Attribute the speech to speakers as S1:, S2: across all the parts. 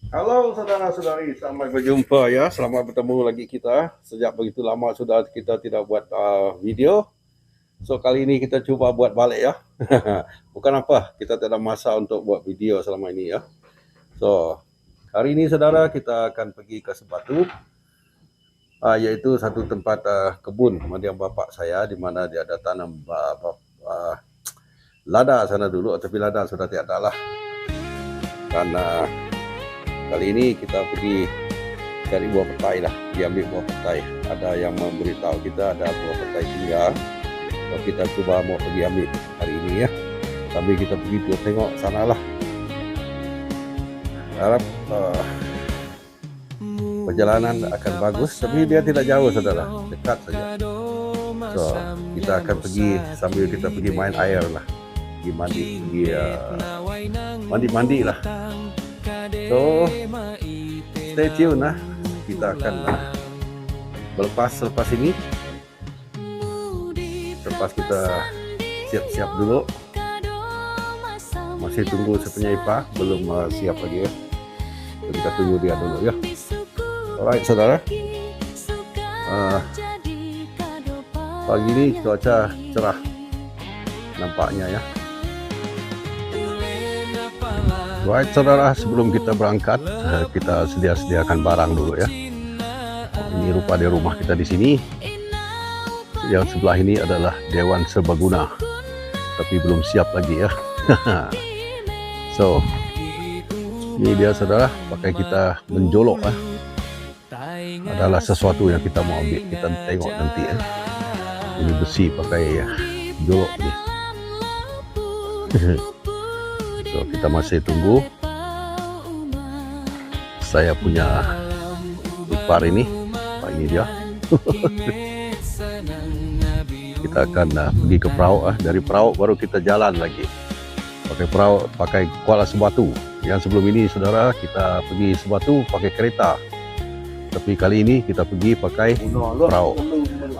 S1: Halo saudara-saudari, selamat berjumpa ya. Selamat bertemu lagi kita. Sejak begitu lama sudah kita tidak buat video. So kali ini kita cuba buat balik ya. Bukan apa, kita tidak ada masa untuk buat video selama ini ya. So hari ini saudara kita akan pergi ke Sebatu, yaitu satu tempat kebun kemadian bapak saya di mana dia ada tanam lada sana dulu, tapi lada sudah tiada lah. Karena kali ini kita pergi cari buah petai lah, diambil buah petai. Ada yang memberitahu kita ada buah petai tinggal, so kita coba mau pergi ambil hari ini ya. Sambil kita pergi tengok sana lah. Harap perjalanan akan bagus, tapi dia tidak jauh saudara, dekat saja. So kita akan pergi sambil kita pergi main air lah, pergi mandi, mandi lah. So stay tune lah, kita akan selepas ini, selepas kita siap-siap dulu. Masih tunggu sepunya Ipa, belum siap lagi ya. So, kita tunggu dia dulu ya. Alright saudara, pagi ini cuaca cerah nampaknya ya. Alright saudara, sebelum kita berangkat, kita sediakan barang dulu ya. Ini rupa di rumah kita di sini. Yang sebelah ini adalah Dewan Serbaguna, tapi belum siap lagi ya. So ini dia saudara, pakai kita menjolok adalah sesuatu yang kita mau ambil. Kita tengok nanti ya. Ini besi pakai jolok ni. So kita masih tunggu saya punya ipar ini dia. Kita akan pergi ke perahu. Dari perahu baru kita jalan lagi. Pakai perahu, pakai Kuala Sebatu. Yang sebelum ini saudara kita pergi Sebatu pakai kereta. Tapi kali ini kita pergi pakai perahu.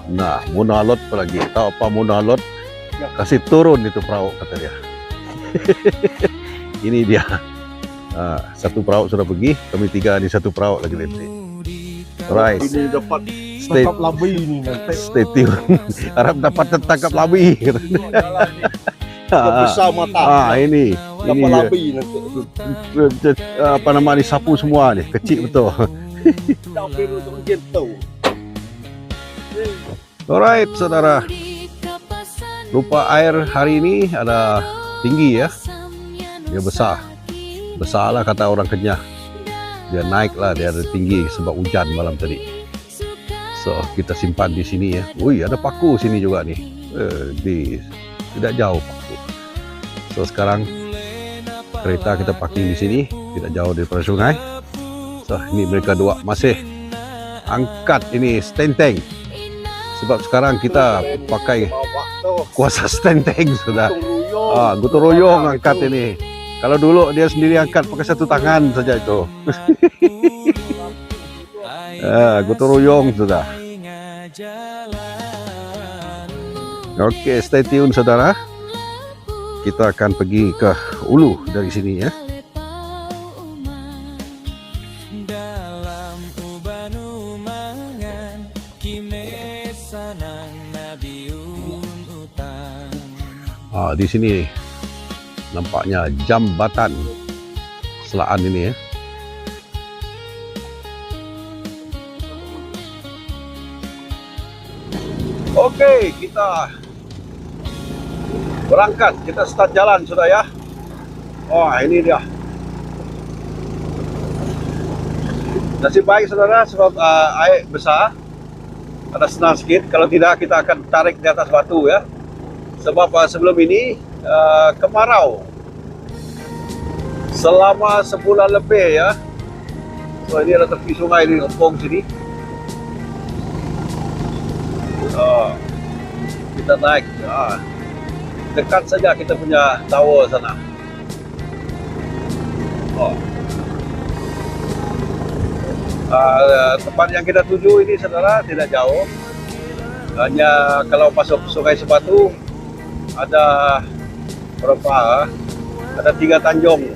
S1: Nah, monalot lagi. Tahu apa monalot? Kasih turun itu perahu kata dia. Ini dia. Satu perahu sudah pergi, kami tiga di satu perahu lagi nanti. Right.
S2: Ini dapat tangkap labi ni nanti.
S1: Stay tune. Harap dapat tertangkap labi.
S2: Besar mata.
S1: Ini
S2: dapat labi nanti.
S1: Apa nama ni, sapu semua ni, kecil betul.
S2: Tapi untuk gitu.
S1: Alright saudara. Rupa air hari ini ada tinggi ya. Dia besar lah kata orang Kenyah. Dia naik lah, dia ada tinggi sebab hujan malam tadi. So kita simpan di sini ya. Wih, ada paku sini juga nih. Tidak jauh paku. So sekarang kereta kita parking di sini, tidak jauh daripada sungai. So ini mereka dua masih angkat ini stenteng. Sebab sekarang kita pakai kuasa stenteng sudah. Gotong royong angkat ini. Kalau dulu dia sendiri angkat pakai satu tangan saja itu. Gotong royong sudah. Oke, stay tune saudara. Kita akan pergi ke Ulu dari sini ya. Di sini nampaknya jambatan Selaan ini ya. Oke, kita berangkat, kita start jalan sudah ya. Ini dia. Nasib baik saudara, sebab air besar, ada senang sedikit. Kalau tidak kita akan tarik di atas batu ya. Sebab sebelum ini kemarau selama sebulan lebih ya. So ini ada tepi sungai di Lempong sini. Kita naik dekat saja kita punya tower sana. Tempat yang kita tuju ini saudara tidak jauh. Hanya kalau masuk Sungai Sebatu ada berapa? Ada 3 tanjung.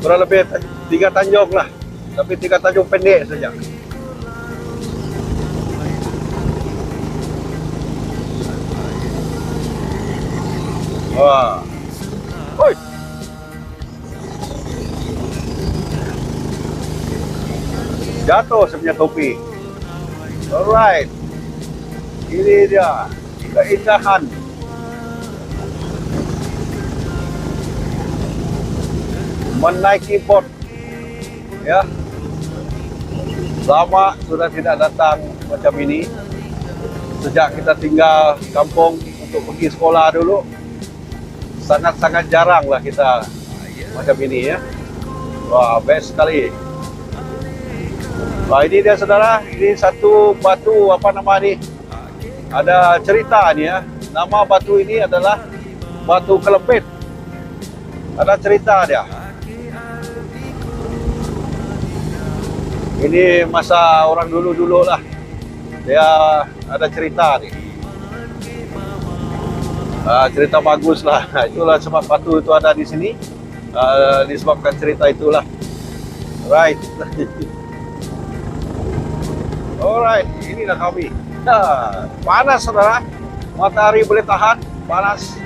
S1: kurang lebih 3 tanjung lah, tapi 3 tanjung pendek saja. Wah, oi, jatuh sebenarnya topi. Alright, ini dia keindahan menaiki boat, ya. Lama sudah tidak datang macam ini. Sejak kita tinggal kampung untuk pergi sekolah dulu, sangat-sangat jarang lah kita macam ini, ya. Wah, best sekali. Wah, ini dia saudara, ini satu batu apa nama ni? Ada cerita ni, ya. Nama batu ini adalah batu kelepit. Ada cerita dia. Ini masa orang dulu-dulu lah. Dia ada cerita ni. Cerita bagus lah. Itulah sebab batu itu ada di sini. Disebabkan cerita itulah. Right. Alright, inilah kami. Panas saudara. Matahari boleh tahan. Panas.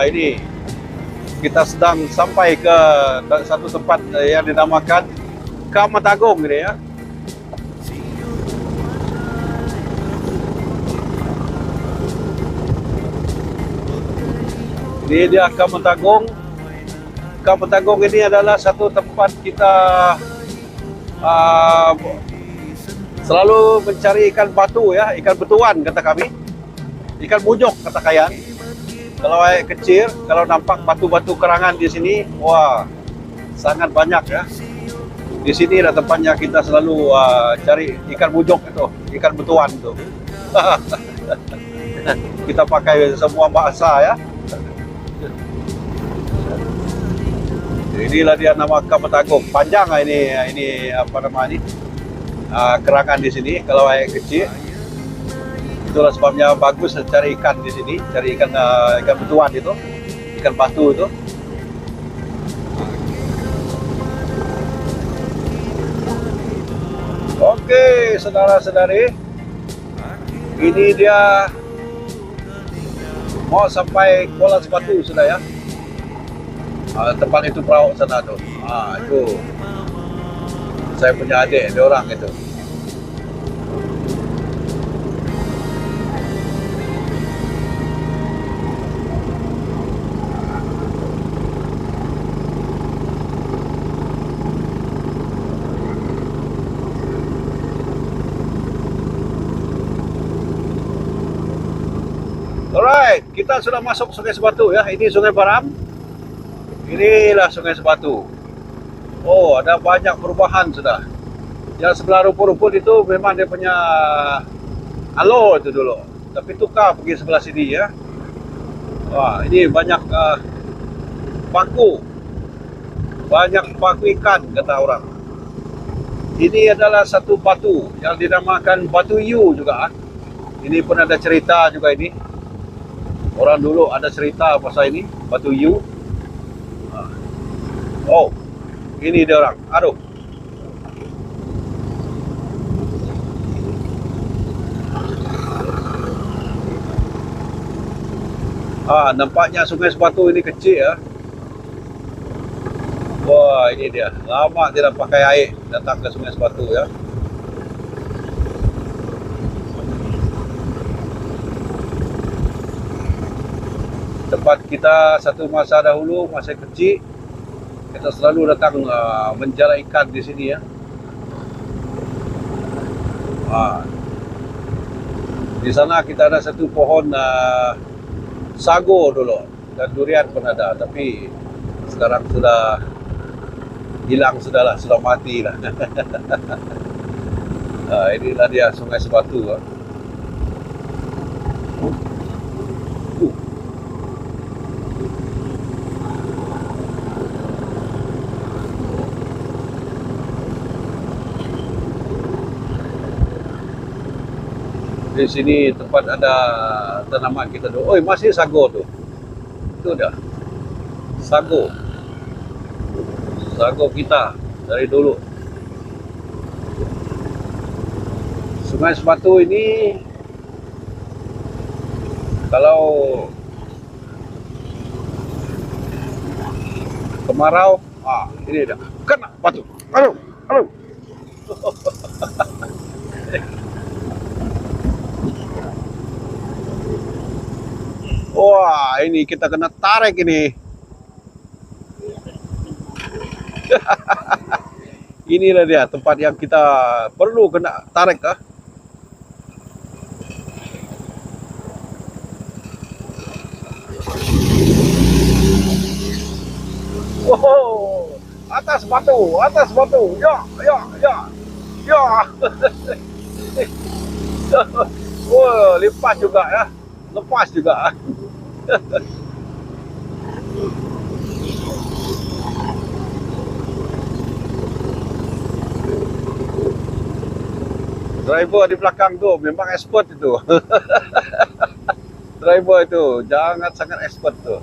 S1: Ini kita sedang sampai ke satu tempat yang dinamakan Kamatagung ini, ya. Ini dia Kamatagung. Kamatagung ini adalah satu tempat kita selalu mencari ikan batu, ya, ikan betuan kata kami, ikan mujok kata kayan. Kalau air kecil, kalau nampak batu-batu kerangan di sini, wah, sangat banyak, ya. Di sini ada tempatnya kita selalu cari ikan mujok itu, ikan betuan itu. Kita pakai semua bahasa, ya. Inilah dia nama Kamatagung. Panjang ini apa nama ini? Kerangan di sini kalau air kecil. Itulah sebabnya bagus cari ikan di sini, cari ikan betuan itu, ikan batu itu. Oke, saudara-saudari, ini dia mau sampai Kuala Sepatu sudah, ya. Tempat itu perahu sana tuh. Itu saya punya adik, dia orang itu. Alright, kita sudah masuk Sungai Sepatu, ya. Ini Sungai Baram. Inilah Sungai Sepatu. Oh, ada banyak perubahan sudah. Yang sebelah rumput-rumput itu memang dia punya alo itu dulu. Tapi tukar pergi sebelah sini, ya. Wah, ini banyak paku. Banyak paku ikan kata orang. Ini adalah satu batu yang dinamakan Batu Yu juga. Ini pun ada cerita juga ini. Orang dulu ada cerita pasal ini, Batu Yu. Oh, ini dia orang. Aduh. Nampaknya Sungai Sepatu ini kecil, ya. Wah, ini dia. Lama tidak pakai air datang ke Sungai Sepatu, ya. Tempat kita satu masa dahulu, masa kecil, kita selalu datang menjala ikan di sini, ya. Di sana kita ada satu pohon sago dulu, dan durian pun ada, tapi sekarang sudah hilang sudahlah, sudah mati lah. Inilah dia Sungai Sepatu. Di sini tempat ada tanaman kita tu. Oi, masih sago tu. Itu dia. Sago. Sago kita dari dulu. Sungai Sebatu ini kalau kemarau, ini dia. Kena batu. Aduh, aduh. Wah, ini kita kena tarik ini. Inilah dia tempat yang kita perlu kena tarik. Wow, atas batu, atas batu. Ya, ya, ya, ya. Wah, lepas juga ya, lepas juga. Driver di belakang tu memang expert itu. Driver itu jangan sangat expert tu.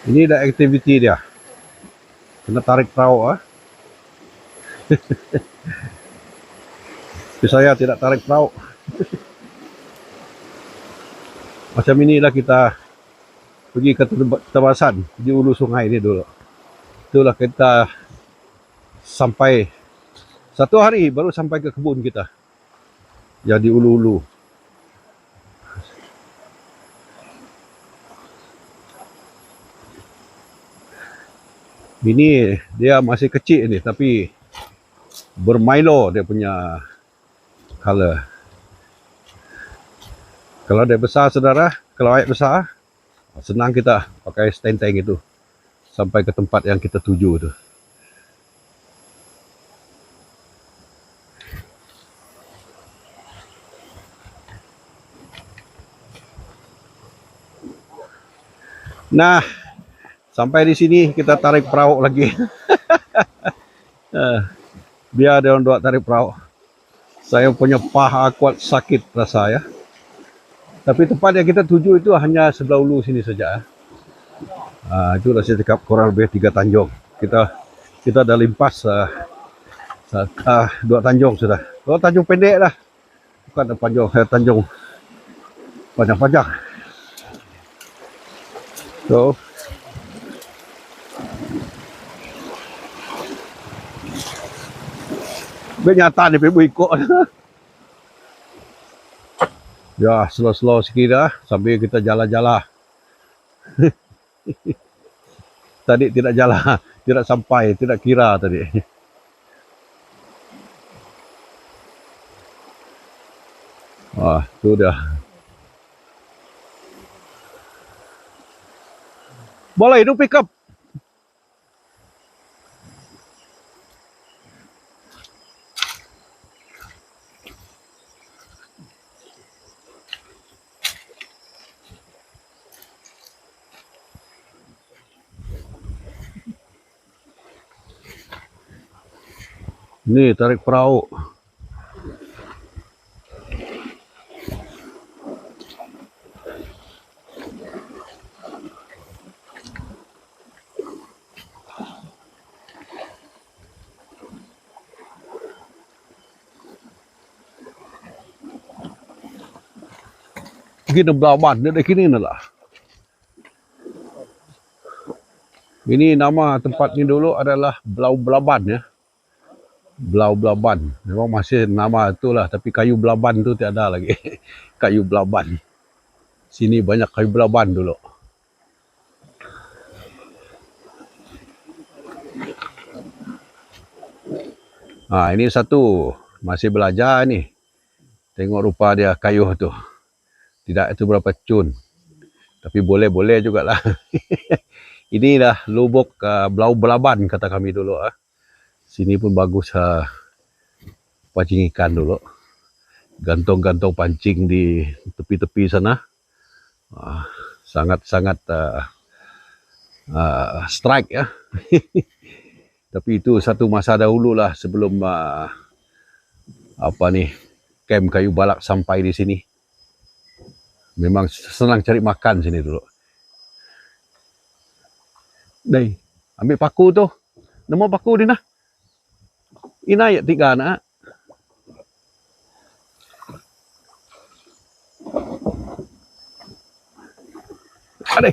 S1: Ini dah aktiviti dia. Kena tarik perahu. Tapi saya tidak tarik perahu. Macam inilah kita pergi ke tebasan di ulu sungai ini dulu. Itulah kita sampai satu hari baru sampai ke kebun kita yang di ulu-ulu. Ini dia masih kecil ni tapi bermilo dia punya color. Kalau dia besar saudara, kalau air besar, senang kita pakai stand-tank itu sampai ke tempat yang kita tuju tu. Nah, sampai di sini kita tarik perahu lagi. Biar dia orang buat tarik perahu. Saya punya paha kuat sakit rasa ya. Tapi tempat yang kita tuju itu hanya sebelah ulu sini saja. Itulah saya cakap kurang lebih 3 tanjung. Kita dah limpas 2 tanjung sudah. 2 tanjung pendek lah. Bukan tanjung panjang-panjang. So, nyata ni pergi ikut. Ya, slow-slow sikit dah sambil kita jalan-jalan. Tadi tidak jalan, tidak sampai, tidak kira tadi. Tu dah. Boleh itu pick up. Ni tarik perahu. Gini belaban dia kini lah. Ini nama tempat ni dulu adalah Belau Belaban ya. Belau Belaban. Memang masih nama itulah tapi kayu belaban tu tiada lagi. Kayu belaban. Sini banyak kayu belaban dulu. Ini satu masih belajar ni. Tengok rupa dia kayu tu. Tidak itu berapa cun. Tapi boleh jugalah. Inilah lubuk Belau Belaban kata kami dulu. Sini pun bagus pancing ikan dulu. Gantong-gantong pancing di tepi-tepi sana. Sangat-sangat strike ya. Tapi itu satu masa dahulu lah sebelum apa nih, camp kayu balak sampai di sini. Memang senang cari makan sini dulu. Đây, ambil paku tu. Nama paku dia nah. Ina ya 3 anak. Ada.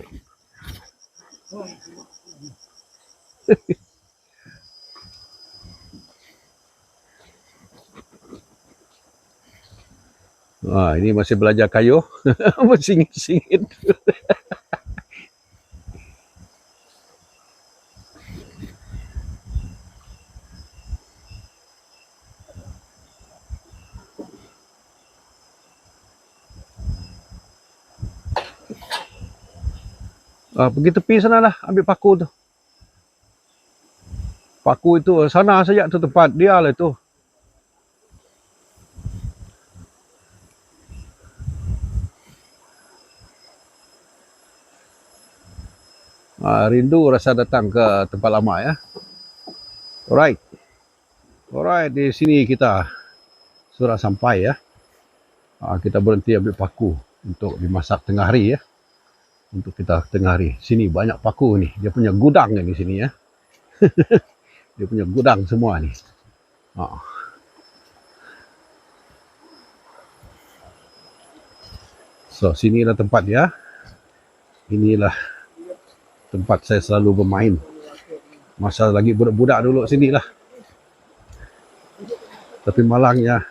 S1: Wah, ini masih belajar kayu. Bersingit-singit. Pergi tepi sana lah, ambil paku tu. Paku itu sana saja tu tempat dia lah itu. Rindu rasa datang ke tempat lama ya. Alright, di sini kita sudah sampai ya. Kita berhenti ambil paku untuk dimasak tengah hari ya. Untuk kita tengah hari. Sini banyak paku nih. Dia punya gudang di sini ya. Dia punya gudang semua nih. So, sinilah tempat ya. Inilah tempat saya selalu bermain. Masa lagi budak-budak dulu sinilah. Tapi malangnya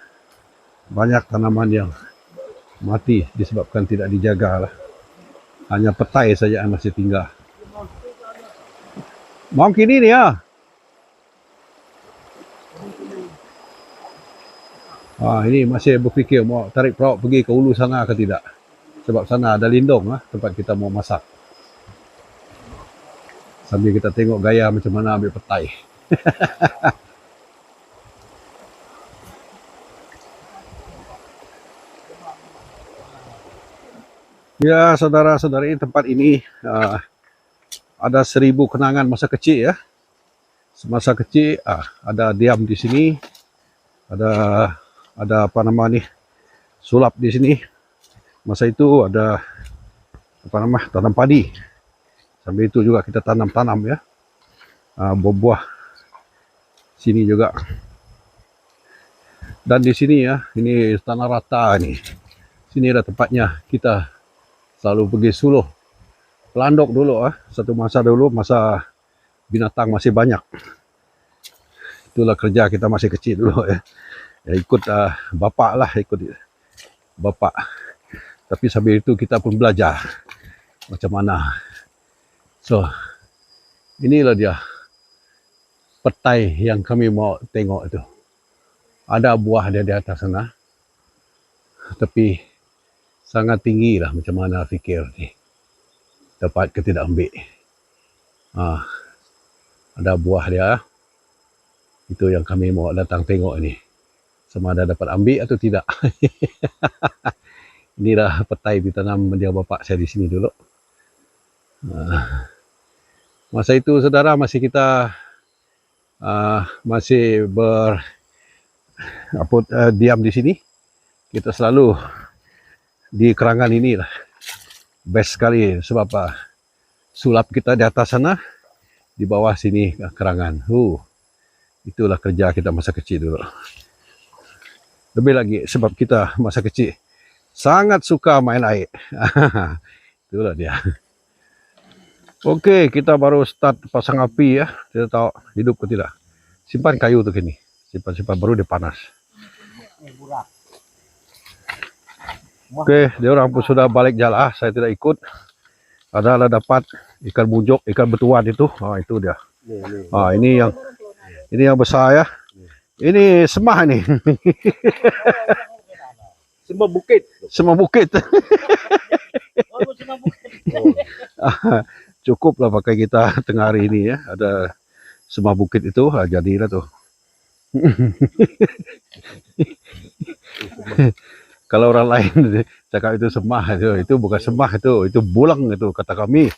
S1: banyak tanaman yang mati disebabkan tidak dijaga lah. Hanya petai saja yang masih tinggal. Mau kini ni ya. Ini masih berfikir mau tarik perahu pergi ke hulu sana ke tidak. Sebab sana ada lindung tempat kita mau masak. Sambil kita tengok gaya macam mana ambil petai. Ya, saudara-saudari, tempat ini ada 1000 kenangan masa kecil ya. Semasa kecil ada diam di sini. Ada apa nama nih? Sulap di sini. Masa itu ada apa nama? Tanam padi. Sambil itu juga kita tanam-tanam ya. Buah-buah. Sini juga. Dan di sini ya, ini tanah rata nih. Sini ada tempatnya kita selalu pergi suluh. Pelandok dulu satu masa dulu, masa binatang masih banyak. Itulah kerja kita masih kecil dulu ya. Ikut bapak lah, ikut bapak. Tapi sambil itu kita pun belajar macam mana. So, inilah dia petai yang kami mau tengok itu. Ada buah dia di atas sana. Tapi sangat tinggi lah macam mana fikir ni. Dapat ke tidak ambil. Ada buah dia. Itu yang kami mau datang tengok ni. Sama ada dapat ambil atau tidak. Inilah petai ditanam dia bapak saya di sini dulu. Masa itu saudara masih kita masih diam di sini. Kita selalu di kerangan ini lah. Best sekali sebab sulap kita di atas sana, di bawah sini kerangan. Itulah kerja kita masa kecil dulu. Lebih lagi sebab kita masa kecil sangat suka main air. Itulah dia. Okey, kita baru start pasang api ya. Kita tahu hidup ke tidak. Simpan kayu tu kini. Simpan baru dia panas. Okey, dia orang pun sudah balik jalan. Saya tidak ikut. Adalah dapat ikan bujuk, ikan betuan itu. Itu dia. Ini yang besar ya. Ini semah ni.
S2: Semua bukit.
S1: Semua bukit. Cukuplah pakai kita tengah hari ini ya. Ada semua bukit itu, jadilah tu. Kalau orang lain cakap itu semah, itu bukan semah, itu bulang itu kata kami.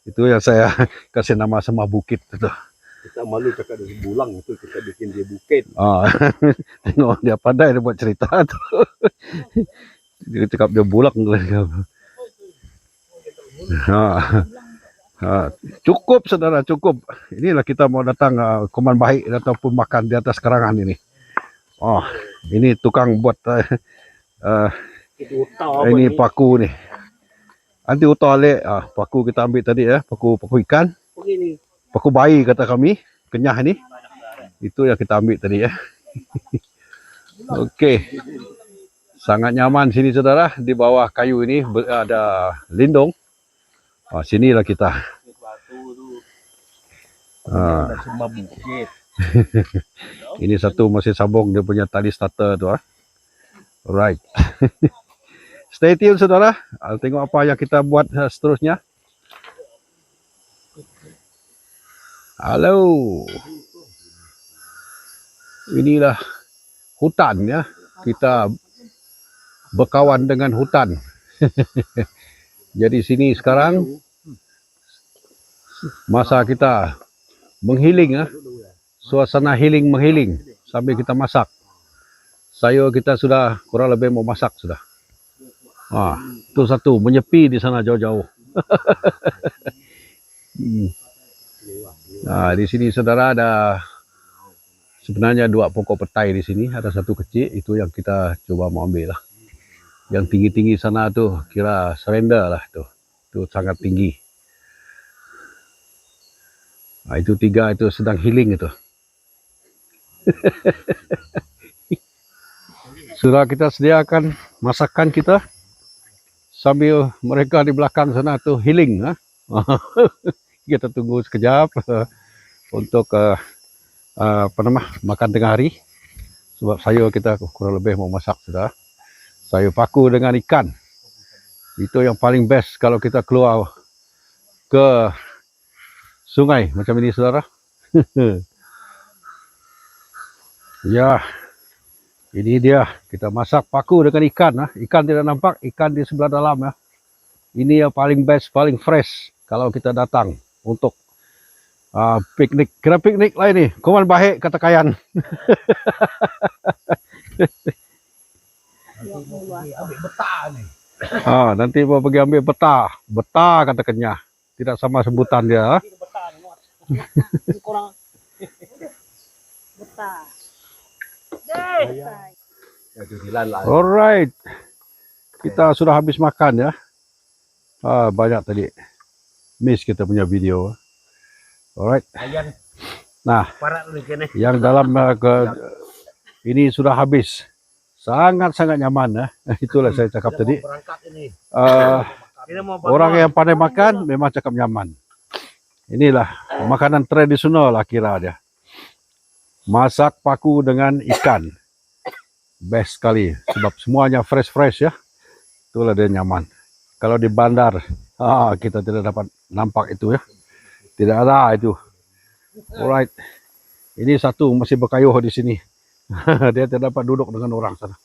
S1: Itu yang saya kasih nama semah bukit itu.
S2: Kita malu cakap dia bulang tu, kita bikin dia bukit.
S1: Tengok dia pandai dia buat cerita tu. Dia cakap dia bulang. Cukup saudara, cukup. Inilah kita mau datang Koman Baik ataupun makan di atas kerangan ini. Ini tukang buat ini paku ni. Nanti utah alik paku kita ambil tadi paku ikan. Paku bayi kata kami, kenyah ni. Itu yang kita ambil tadi Okey. Sangat nyaman sini saudara, di bawah kayu ini ada lindung. Sinilah kita. Ini satu masih sambung dia punya tali starter tu Alright. Stay tune saudara. Tengok apa yang kita buat seterusnya. Halo. Inilah hutan ya. Kita berkawan dengan hutan. Jadi sini sekarang masa kita menghealing suasana healing menghealing sambil kita masak. Kita sudah kurang lebih mau masak sudah. Tu satu menyepi di sana jauh-jauh. Di sini saudara ada sebenarnya 2 pokok petai di sini, ada satu kecil itu yang kita coba mau ambil lah. Yang tinggi-tinggi sana tu kira surrender lah tu. Tu sangat tinggi. Itu 3 itu sedang healing itu. Sudah kita sediakan masakan kita sambil mereka di belakang sana tu healing Kita tunggu sekejap untuk makan tengah hari. Sebab kita kurang lebih mau masak sudah. Sayur paku dengan ikan. Itu yang paling best kalau kita keluar ke sungai macam ini saudara. Ya. Ini dia kita masak paku dengan ikan Ikan tidak nampak, ikan di sebelah dalam Ini yang paling best, paling fresh kalau kita datang untuk piknik. Kira piknik lah ini. Koman Baik kata Kayan. Nanti mau pergi ambil betah. Betah kata kenyah. Tidak sama sebutan dia. Alright. Kita sudah habis makan ya. Banyak tadi. Miss kita punya video. Alright. Nah, yang dalam ini sudah habis. Sangat-sangat nyaman Itulah saya cakap tadi. Orang yang pandai makan memang cakap nyaman. Inilah makanan tradisional lah kira dia. Masak paku dengan ikan. Best sekali. Sebab semuanya fresh-fresh ya. Itulah dia nyaman. Kalau di bandar, kita tidak dapat nampak itu ya. Tidak ada itu. Alright. Ini satu masih berkayuh di sini. Dia tidak dapat duduk dengan orang sana.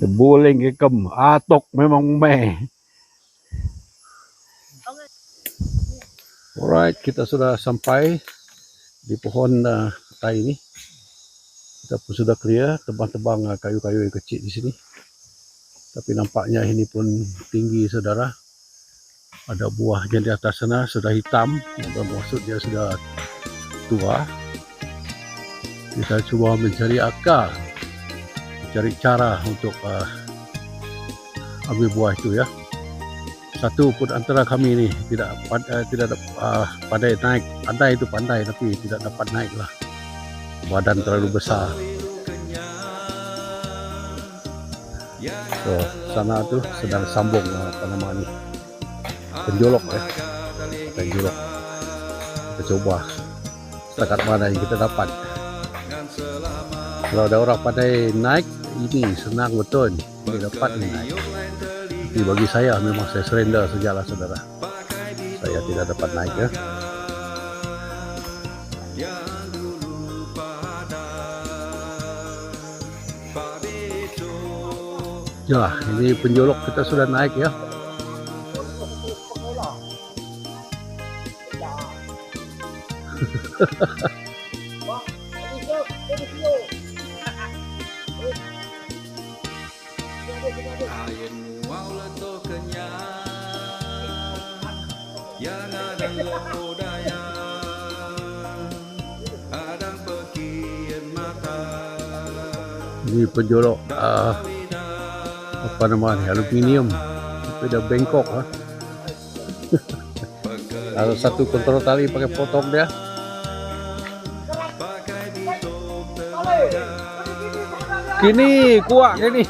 S1: Buling ikem, atok memang meh. Alright, kita sudah sampai di pohon petai ini. Kita pun sudah clear, tebang-tebang kayu-kayu yang kecil di sini. Tapi nampaknya ini pun tinggi saudara. Ada buahnya di atas sana sudah hitam, maksud dia sudah tua. Kita cuba mencari akal, mencari cara untuk ambil buah itu ya. Satu pun antara kami ini tidak pandai naik. Pandai itu pandai tapi tidak dapat naik lah. Badan terlalu besar. So, sana tu sedang sambung apa nama ni? Penjolok ya. Penjolok. Kita coba setakat mana yang kita dapat. Kalau ada orang pandai naik, ini senang betul. Ini dapat naik. Tapi bagi saya memang saya surrender sajalah saudara. Saya tidak dapat naik ya. Ya, ini penjolok kita sudah naik ya. Ini penjolok apa namanya, aluminium, beda bengkok ha. Kalau satu kontrol tali pakai potong dia. Kini kuat kini.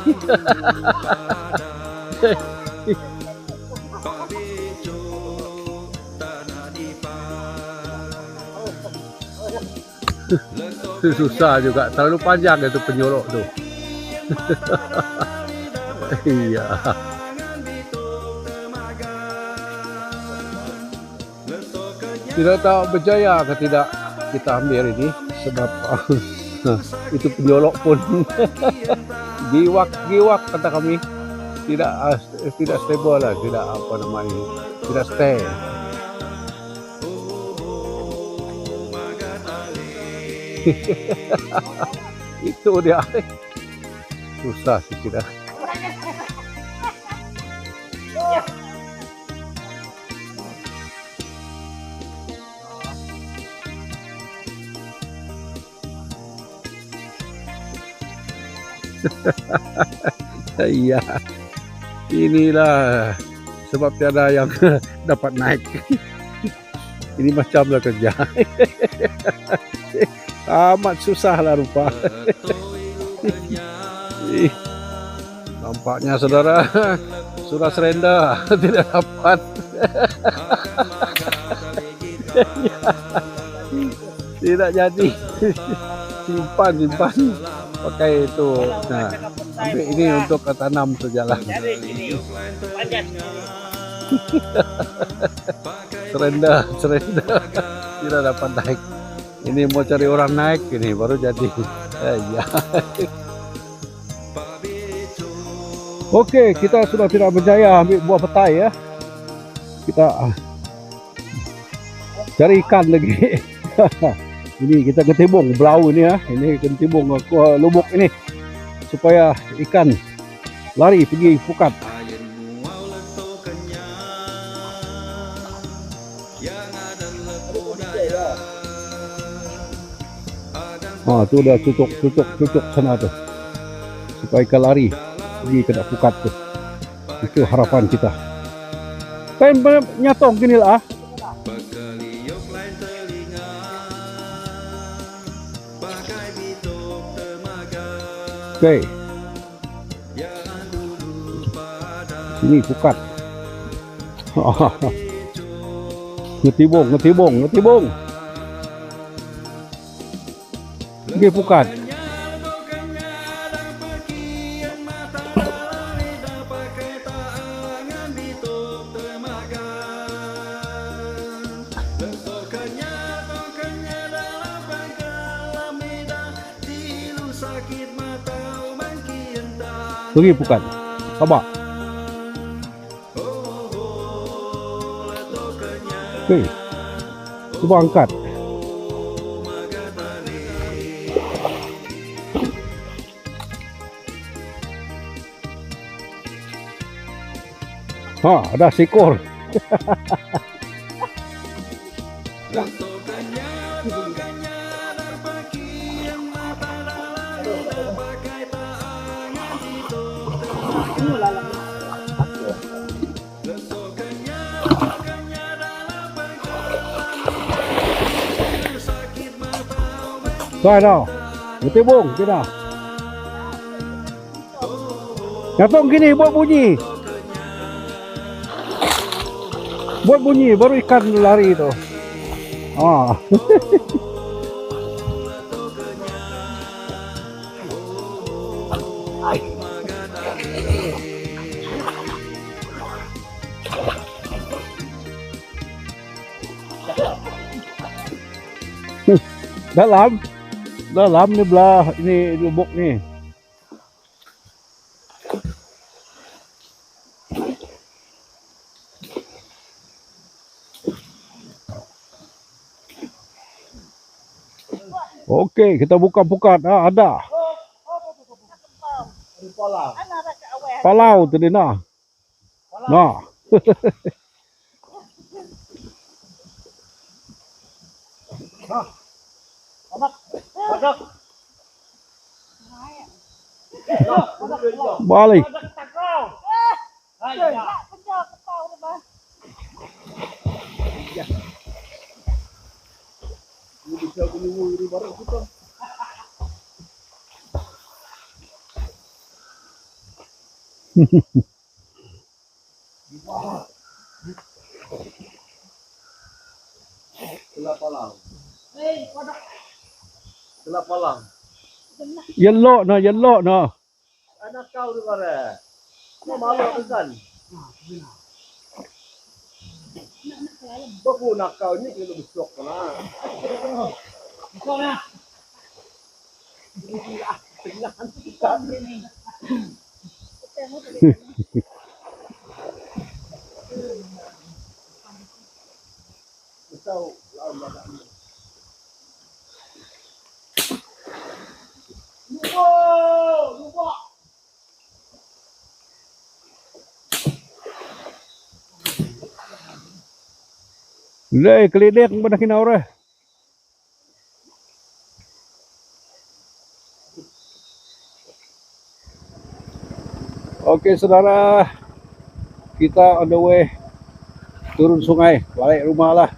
S1: Susah juga, terlalu panjang itu penyolok tuh. Iya. Tidak tahu berjaya ke tidak kita ambil ini sebab itu penyolok pun giwak kata kami, tidak stable lah, tidak apa namanya, tidak stay. Itu dia, susah sih kita. Iya, inilah sebab tiada yang dapat naik. Ini macamlah kerja. Amat susah lah rupa. Nampaknya saudara sudah surrender, tidak dapat. Tidak jadi. Simpan pakai itu. Nah, ambil ini untuk tanam sejalan. Surrender, tidak dapat naik. Ini mau cari orang naik ini baru jadi. Ya. Oke, kita sudah tidak berjaya ambil buah petai ya. Kita cari ikan lagi. Ini kita ketibung belau ini ya. Ini ketibung lubuk ini supaya ikan lari pergi pukat. Itu udah cucuk sana tuh supaya ikan lari pergi ke pukat tuh. Itu harapan kita. Kan nyatong gini lah. Oke. Sini pukat. Ngetibung. Dia pukat. Pergi pukat. Sabar. Oke. Cuba angkat. Ada seekor. Tuh dah. Ketibung kita. Nyatong gini buat bunyi. Buat bunyi baru ikan lari itu. Dalam ni belah ini lubuk ni. Okey, kita buka pukat. Ada. Palau tadi nah. Nah. Balik.
S2: Kenapa lang?
S1: Yellow no.
S2: Anak kau di mana? Kau malu kan? Baku nak kau ni kena besok lah. Besok lah. Besok lah. Lupa.
S1: Lei kelidek pada kina orang. Okey saudara, kita on the way turun sungai, balik rumah lah.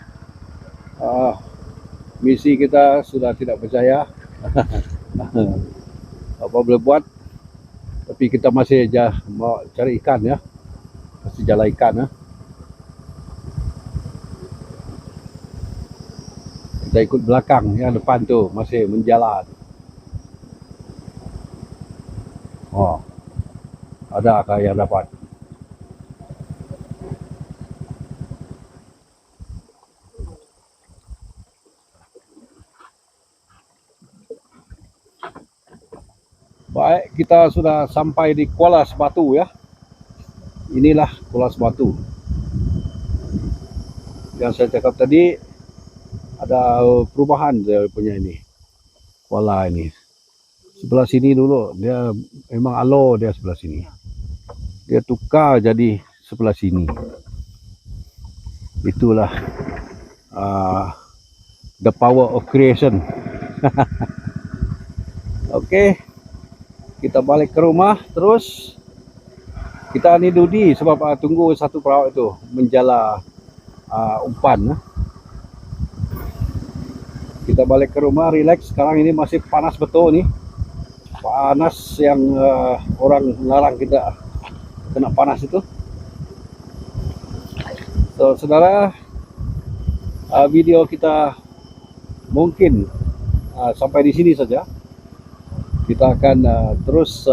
S1: Misi kita sudah tidak berjaya. Apa boleh buat? Tapi kita masih mau cari ikan ya, masih jalan ikan ya. Kita ikut belakang yang depan tu masih menjalan. Oh, adakah yang dapat? Baik, kita sudah sampai di Kuala Sebatu ya. Inilah Kuala Sebatu. Yang saya cakap tadi, ada perubahan dia punya ini. Kuala ini. Sebelah sini dulu, dia memang alo dia sebelah sini. Dia tukar jadi sebelah sini. Itulah the power of creation. Okey. Kita balik ke rumah terus. Kita ni dudi sebab tunggu satu perahu itu menjala umpan. Kita balik ke rumah, relax. Sekarang ini masih panas betul nih. Panas yang orang larang kita kena panas itu. So, saudara, video kita mungkin sampai di sini saja. Kita akan terus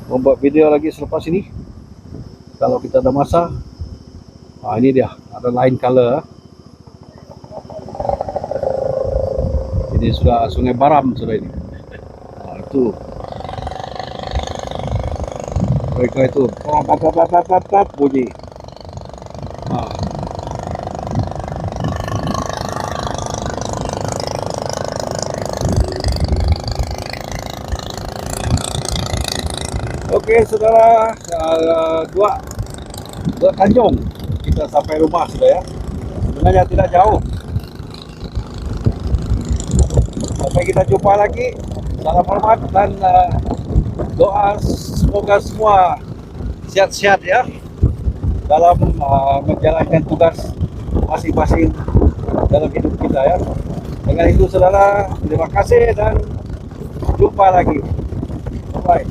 S1: membuat video lagi selepas ini. Kalau kita ada masa. Ini dia, ada lain color. Ini sudah Sungai Baram sudah ini. Itu. Mereka itu bunyi. Okey saudara, dua Tanjung kita sampai rumah sudah ya. Sebenarnya tidak jauh. Sampai kita jumpa lagi. Salam hormat dan doa semoga semua sehat-sehat ya dalam menjalankan tugas masing-masing dalam hidup kita ya. Dengan itu saudara, terima kasih dan jumpa lagi. Bye.